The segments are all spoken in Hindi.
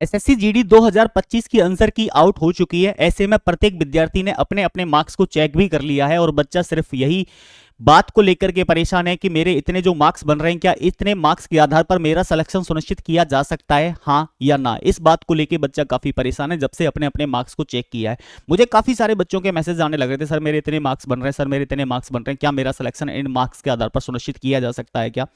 एसएससी जीडी 2025 की आंसर की आउट हो चुकी है। ऐसे में प्रत्येक विद्यार्थी ने अपने अपने मार्क्स को चेक भी कर लिया है और बच्चा सिर्फ यही बात को लेकर के परेशान है कि मेरे इतने जो मार्क्स बन रहे हैं, क्या इतने मार्क्स के आधार पर मेरा सिलेक्शन सुनिश्चित किया जा सकता है, हाँ या ना। इस बात को लेकर बच्चा काफी परेशान है जब से अपने अपने मार्क्स को चेक किया है। मुझे काफी सारे बच्चों के मैसेज आने लग रहे थे, सर मेरे इतने मार्क्स बन रहे हैं, सर मेरे इतने मार्क्स बन रहे हैं, क्या मेरा सिलेक्शन इन मार्क्स के आधार पर सुनिश्चित किया जा सकता है क्या।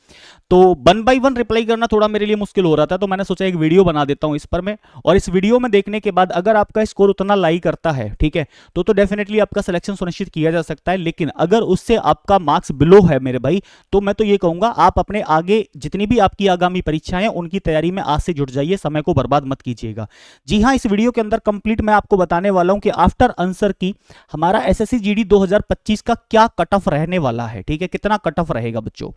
तो 1 बाय 1 रिप्लाई करना थोड़ा मेरे लिए मुश्किल हो रहा था, तो मैंने सोचा एक वीडियो बना देता हूं इस पर मैं। और इस वीडियो में देखने के बाद अगर आपका स्कोर उतना लाई करता है, ठीक है, तो डेफिनेटली आपका सिलेक्शन सुनिश्चित किया जा सकता है। लेकिन अगर उससे आपका मार्क्स बिलो है मेरे भाई, तो मैं तो ये कहूंगा आप अपने आगे जितनी भी आपकी आगामी परीक्षाएं उनकी तैयारी में आज से जुट जाइए, समय को बर्बाद मत कीजिएगा। जी हां, इस वीडियो के अंदर कंप्लीट मैं आपको बताने वाला हूं कि आफ्टर आंसर की हमारा एसएससी जीडी 2025 का क्या कट ऑफ रहने वाला है, ठीक है, कितना कट ऑफ रहेगा बच्चों।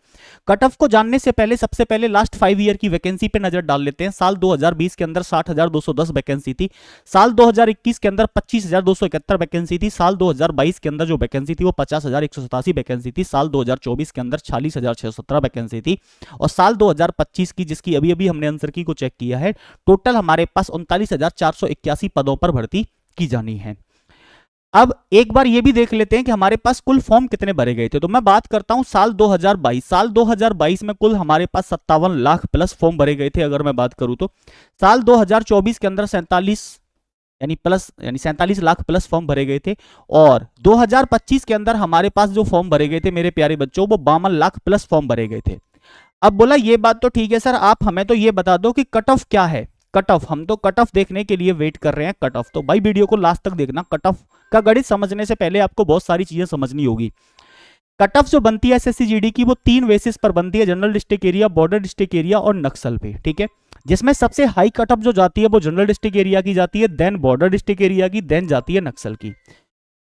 कट ऑफ को जानने से पहले सबसे पहले लास्ट 5 ईयर की वैकेंसी पे नजर डाल लेते हैं। साल 2020 के अंदर 60,210 वैकेंसी थी, साल 2021 के अंदर 25,271 वैकेंसी थी, साल 2022 के अंदर जो वैकेंसी थी वो 50,187 वैकेंसी थी, साल 2024 के अंदर 46,617 वैकेंसी थी, और साल 2025 की जिसकी अभी अभी हमने आंसर की को चेक किया है, टोटल हमारे पास 39,481 पदों पर भर्ती की जानी है। अब एक बार ये भी देख लेते हैं कि हमारे पास कुल फॉर्म कितने भरे गए थे। तो मैं बात करता हूं साल 2022, साल 2022 में कुल हमारे पास 57 लाख प्लस फॉर्म भरे गए थे। अगर मैं बात करूं तो साल 2024 के अंदर 47 लाख प्लस फॉर्म भरे गए थे, और 2025 के अंदर हमारे पास जो फॉर्म भरे गए थे मेरे प्यारे बच्चों, वो 52 लाख प्लस फॉर्म भरे गए थे। अब बोला ये बात तो ठीक है सर, आप हमें तो ये बता दो कि कट ऑफ क्या है। कट ऑफ, हम तो कट ऑफ देखने के लिए वेट कर रहे हैं। कट ऑफ तो भाई वीडियो को लास्ट तक देखना। कट ऑफ का गणित समझने से पहले आपको बहुत सारी चीजें समझनी होगी। कट ऑफ जो बनती है एसएससी जीडी की, वो 3 बेसिस पर बनती है, general district area, border district area और नक्सल पे, ठीक है। जिसमें सबसे हाई कट ऑफ जो जाती है वो जनरल डिस्ट्रिक्ट एरिया की जाती है, देन बॉर्डर डिस्ट्रिक्ट एरिया की, देन जाती है नक्सल की।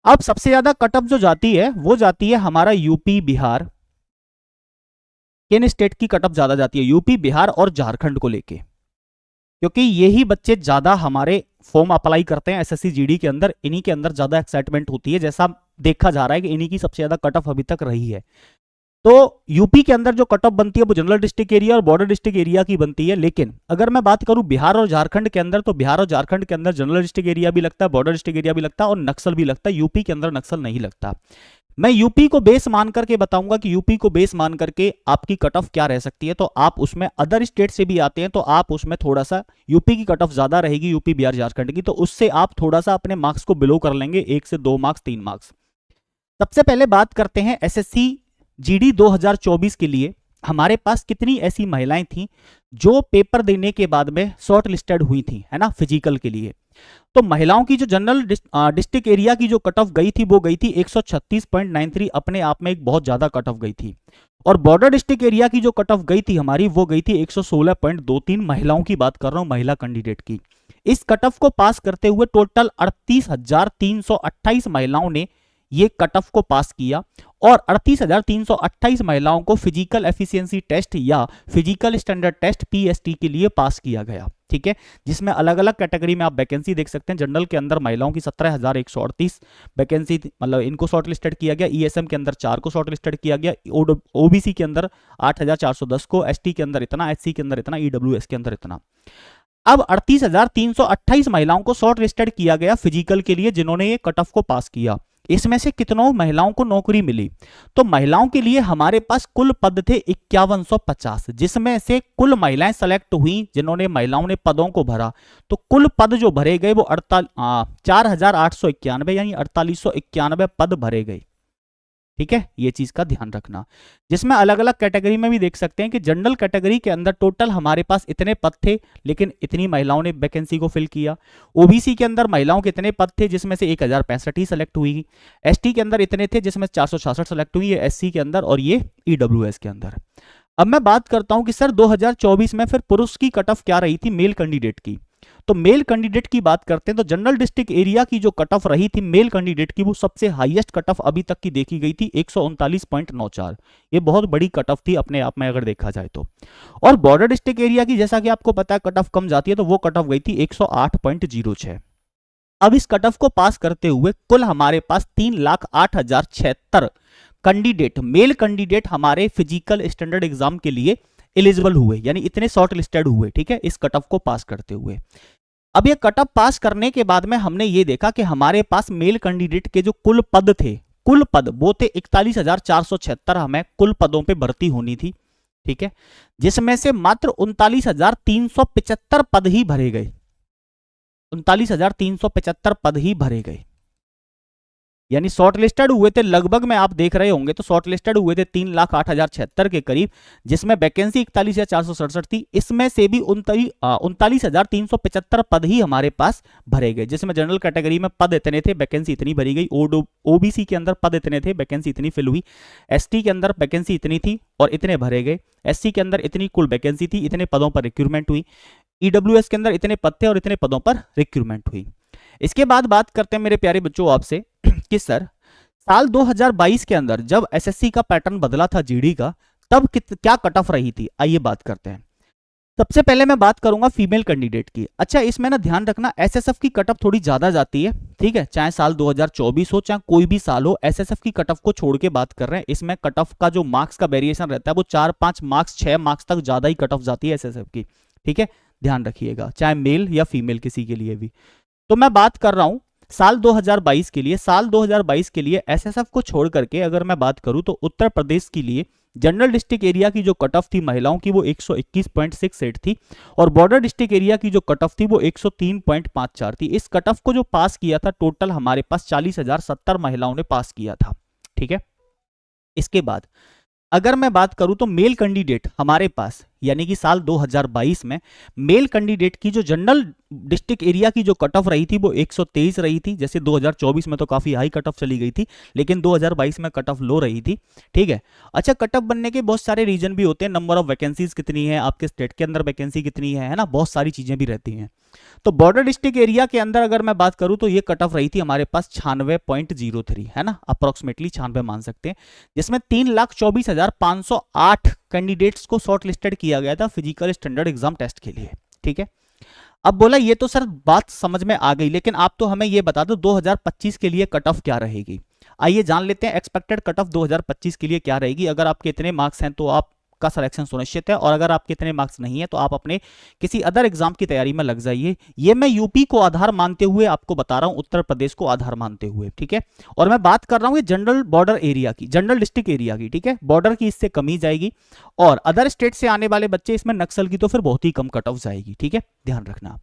अब सबसे ज्यादा कट ऑफ जो जाती है वो जाती है हमारा यूपी बिहार, किन स्टेट की कट ऑफ ज्यादा जाती है, यूपी बिहार और झारखंड को लेके, क्योंकि यही बच्चे ज्यादा हमारे फॉर्म अप्लाई करते हैं एसएससी जीडी के अंदर, इन्हीं के अंदर ज्यादा एक्साइटमेंट होती है। जैसा देखा जा रहा है कि इन्हीं की सबसे ज्यादा कट ऑफ अभी तक रही है। तो यूपी के अंदर जो कट ऑफ बनती है वो जनरल डिस्ट्रिक्ट एरिया और बॉर्डर डिस्ट्रिक्ट एरिया की बनती है। लेकिन अगर मैं बात करूं बिहार और झारखंड के अंदर, तो बिहार और झारखंड के अंदर जनरल डिस्ट्रिक्ट एरिया भी लगता है, बॉर्डर डिस्ट्रिक्ट एरिया भी लगता है और नक्सल भी लगता है। यूपी के अंदर नक्सल नहीं लगता। मैं यूपी को बेस मान करके बताऊंगा कि यूपी को बेस मान करके आपकी कट ऑफ क्या रह सकती है। तो आप उसमें अदर स्टेट से भी आते हैं, तो आप उसमें थोड़ा सा यूपी की कट ऑफ ज्यादा रहेगी, यूपी बिहार झारखंड की, तो उससे आप थोड़ा सा अपने मार्क्स को बिलो कर लेंगे, 1 से 2 मार्क्स 3 मार्क्स। सबसे पहले बात करते हैं एसएससी जीडी 2024 के लिए हमारे पास कितनी ऐसी महिलाएं थी जो पेपर देने के बाद में शॉर्ट लिस्टेड हुई थी, है ना, फिजिकल के लिए। तो महिलाओं की जो जनरल डिस्ट्रिक्ट एरिया की जो कट ऑफ गई थी वो गई थी 136.93, अपने आप में एक बहुत ज्यादा कट ऑफ गई थी। और बॉर्डर डिस्ट्रिक्ट एरिया की जो कट ऑफ गई थी हमारी, वो गई थी 116.23, महिलाओं की बात कर रहा हूं, महिला कैंडिडेट की। इस कट ऑफ को पास करते हुए टोटल 38,328 महिलाओं ने ये कट ऑफ को पास किया, और 38,328 महिलाओं को फिजिकल एफिशिएंसी टेस्ट या फिजिकल स्टैंडर्ड टेस्ट पीएसटी के लिए पास किया गया, ठीक है। जिसमें अलग अलग कैटेगरी में आप वैकेंसी देख सकते हैं। जनरल के अंदर महिलाओं की 17,138 वैकेंसी, मतलब इनको शॉर्ट लिस्टेड किया गया। ईएसएम के अंदर 4 को शॉर्ट लिस्टेड किया गया, ओबीसी के अंदर 8,410 को, एसटी के अंदर इतना, एचसी के अंदर इतना, ईडब्ल्यूएस के अंदर इतना। अब 38,328 महिलाओं को शॉर्ट लिस्टेड किया गया फिजिकल के लिए, जिन्होंने ये कट ऑफ को पास किया। इसमें से कितनों महिलाओं को नौकरी मिली? तो महिलाओं के लिए हमारे पास कुल पद थे 5150, जिसमें से कुल महिलाएं सेलेक्ट हुई जिन्होंने महिलाओं ने पदों को भरा। तो कुल पद जो भरे गए वो 4,891 यानी 4891 पद भरे गए, ठीक है। ये चीज का ध्यान रखना। जिसमें अलग अलग कैटेगरी में भी देख सकते हैं कि जनरल कैटेगरी के अंदर टोटल हमारे पास इतने पद थे, लेकिन इतनी महिलाओं ने वैकेंसी को फिल किया। ओबीसी के अंदर महिलाओं के इतने पद थे, जिसमें से 1065 ही सेलेक्ट हुई। एसटी के अंदर इतने थे, जिसमें 466 सेलेक्ट हुई, एससी के अंदर, और ये ईडब्ल्यूएस के अंदर। अब मैं बात करता हूं कि सर 2024 में फिर पुरुष की कट ऑफ क्या रही थी मेल कैंडिडेट की। तो मेल कैंडिडेट की बात करते हैं तो जनरल डिस्ट्रिक्ट एरिया की जो कट ऑफ रही थी मेल कैंडिडेट की, वो सबसे हाईएस्ट कट ऑफ अभी तक की देखी गई थी 139.94। ये बहुत बड़ी कट ऑफ थी अपने आप में अगर देखा जाए तो। और बॉर्डर डिस्ट्रिक्ट एरिया की जैसा कि आपको पता है कट ऑफ कम जाती है, तो वो कट ऑफ गई थी 108.06। अब इस कट ऑफ को पास करते हुए कुल हमारे पास 3,08,076 कैंडिडेट, मेल कैंडिडेट हमारे फिजिकल स्टैंडर्ड एग्जाम के लिए एलिजिबल हुए, यानी इतने शॉर्ट लिस्टेड हुए, ठीक है, इस कट ऑफ को पास करते हुए। अब ये कट ऑफ पास करने के बाद में हमने ये देखा कि हमारे पास मेल कैंडिडेट के जो कुल पद थे, कुल पद वो थे 41,476, हमें कुल पदों पे भर्ती होनी थी, ठीक है, जिसमें से मात्र 39,375 पद ही भरे गए, 39,375 पद ही भरे गए, यानी शॉर्ट लिस्टेड हुए थे लगभग में आप देख रहे होंगे तो शॉर्ट लिस्टेड हुए थे 3,08,076 के करीब, जिसमें वैकेंसी 41,467 थी, इसमें से भी 39,375 पद ही हमारे पास भरे गए, जिसमें जनरल कैटेगरी में पद इतने थे, वैकेंसी इतनी भरी गई, ओबीसी के अंदर पद इतने थे, वैकेंसी इतनी फिल हुई, एसटी के अंदर वैकेंसी इतनी थी और इतने भरे गए, एससी के अंदर इतनी कुल वैकेंसी थी, इतने पदों पर रिक्रूटमेंट हुई, ईडब्ल्यूएस के अंदर इतने पद थे और इतने पदों पर रिक्रूटमेंट हुई। इसके बाद बात करते हैं मेरे प्यारे बच्चों आपसे कि सर साल 2022 के अंदर जब एसएससी का पैटर्न बदला था जीडी का, तब क्या कट ऑफ रही थी, आइए बात करते हैं। सबसे पहले मैं बात करूंगा फीमेल कैंडिडेट की। अच्छा, इसमें ना ध्यान रखना एसएसएफ की कट ऑफ थोड़ी ज्यादा जाती है, ठीक है, चाहे साल 2024 हो चाहे कोई भी साल हो, एसएसएफ की कट ऑफ को छोड़ के बात कर रहे हैं, इसमें कट ऑफ का जो मार्क्स का वेरिएशन रहता है वो 4-5 मार्क्स 6 मार्क्स तक ज्यादा ही कट ऑफ जाती है एसएसएफ की, ठीक है, ध्यान रखिएगा, चाहे मेल या फीमेल किसी के लिए भी। तो मैं बात कर रहा हूं साल 2022 के लिए, साल 2022 के लिए एसएसएफ को छोड़ करके अगर मैं बात करूं तो उत्तर प्रदेश के लिए जनरल डिस्ट्रिक्ट एरिया की जो कट ऑफ थी महिलाओं की वो 121.68 थी और बॉर्डर डिस्ट्रिक्ट एरिया की जो कट ऑफ थी वो 103.54 थी। इस कट ऑफ को जो पास किया था टोटल हमारे पास 40,070 महिलाओं ने पास किया था, ठीक है। इसके बाद अगर मैं बात करूं तो मेल कैंडिडेट हमारे पास, यानी कि साल 2022 में मेल कैंडिडेट की जो जनरल डिस्ट्रिक्ट एरिया की जो कट ऑफ रही थी वो 123 रही थी, जैसे 2024 में तो काफी हाई कट ऑफ चली गई थी, लेकिन 2022 में कट ऑफ लो रही थी, ठीक है। अच्छा, कट ऑफ बनने के बहुत सारे रीजन भी होते हैं, नंबर ऑफ वैकेंसीज कितनी है, आपके स्टेट के अंदर वैकेंसी कितनी है ना, बहुत सारी चीजें भी रहती हैं। तो बॉर्डर डिस्ट्रिक्ट एरिया के अंदर अगर मैं बात करूं तो ये कट ऑफ रही थी हमारे पास 96.03, है ना, अप्रोक्सीमेटली 96 मान सकते हैं, जिसमें 3,24,508 कैंडिडेट्स को शॉर्ट लिस्टेड किया गया था फिजिकल स्टैंडर्ड एग्जाम टेस्ट के लिए, ठीक है। अब बोला ये तो सर बात समझ में आ गई, लेकिन आप तो हमें ये बता दो 2025 के लिए कट ऑफ क्या रहेगी। आइए जान लेते हैं एक्सपेक्टेड कट ऑफ 2025 के लिए क्या रहेगी। अगर आपके इतने मार्क्स हैं तो आपका सिलेक्शन सुनिश्चित है, और अगर आपके इतने मार्क्स नहीं है तो आप अपने किसी अदर एग्जाम की तैयारी में लग जाइए। ये मैं यूपी को आधार मानते हुए आपको बता रहा हूं, उत्तर प्रदेश को आधार मानते हुए, ठीक है। और मैं बात कर रहा हूं ये जनरल बॉर्डर एरिया की, जनरल डिस्ट्रिक्ट एरिया की, ठीक है, बॉर्डर की इससे कमी जाएगी, और अदर स्टेट से आने वाले बच्चे इसमें नक्सल की तो फिर बहुत ही कम कट ऑफ जाएगी, ठीक है, ध्यान रखना।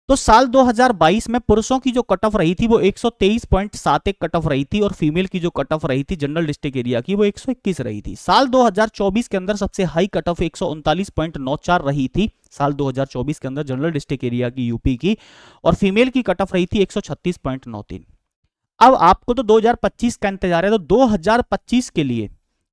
तो साल 2022 में पुरुषों की जो कट ऑफ रही थी वो 123.71 कट ऑफ रही थी, और फीमेल की जो कट ऑफ रही थी जनरल डिस्ट्रिक्ट एरिया की वो 121 रही थी। साल 2024 के अंदर सबसे हाई कट ऑफ 139.94 रही थी साल 2024 के अंदर जनरल डिस्ट्रिक्ट एरिया की यूपी की, और फीमेल की कट ऑफ रही थी 136.93। अब आपको तो 2025 का इंतजार है, तो 2025 के लिए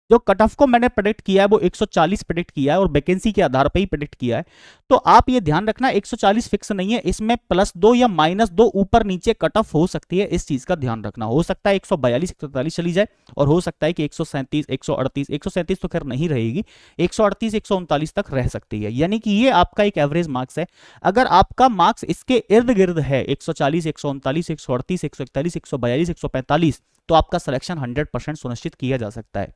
जो कट ऑफ को मैंने प्रेडिक्ट किया है वो 140 प्रेडिक्ट किया है, और वैकेंसी के आधार पर ही प्रेडिक्ट किया है। तो आप ये ध्यान रखना 140 फिक्स नहीं है, इसमें +2 या -2 ऊपर नीचे कट ऑफ हो सकती है, इस चीज का ध्यान रखना। हो सकता है 142 143 चली जाए, और हो सकता है कि 137 138 137 तो खैर नहीं रहेगी, 138 139 तक रह सकती है, यानी कि ये आपका एक एवरेज मार्क्स है। अगर आपका मार्क्स इसके इर्द गिर्द है 140 139 138 141 142 145, तो आपका सिलेक्शन 100% सुनिश्चित किया जा सकता है।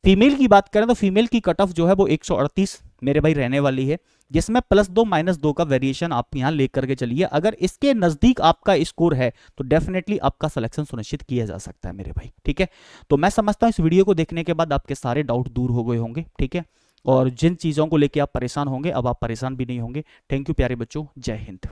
फीमेल की बात करें तो फीमेल की कट ऑफ जो है वो 138 मेरे भाई रहने वाली है, जिसमें +2 -2 का वेरिएशन आप यहां लेकर के चलिए। अगर इसके नजदीक आपका स्कोर है तो डेफिनेटली आपका सिलेक्शन सुनिश्चित किया जा सकता है मेरे भाई, ठीक है। तो मैं समझता हूं इस वीडियो को देखने के बाद आपके सारे डाउट दूर हो गए होंगे, ठीक है, और जिन चीजों को लेकर आप परेशान होंगे अब आप परेशान भी नहीं होंगे। थैंक यू प्यारे बच्चों, जय हिंद।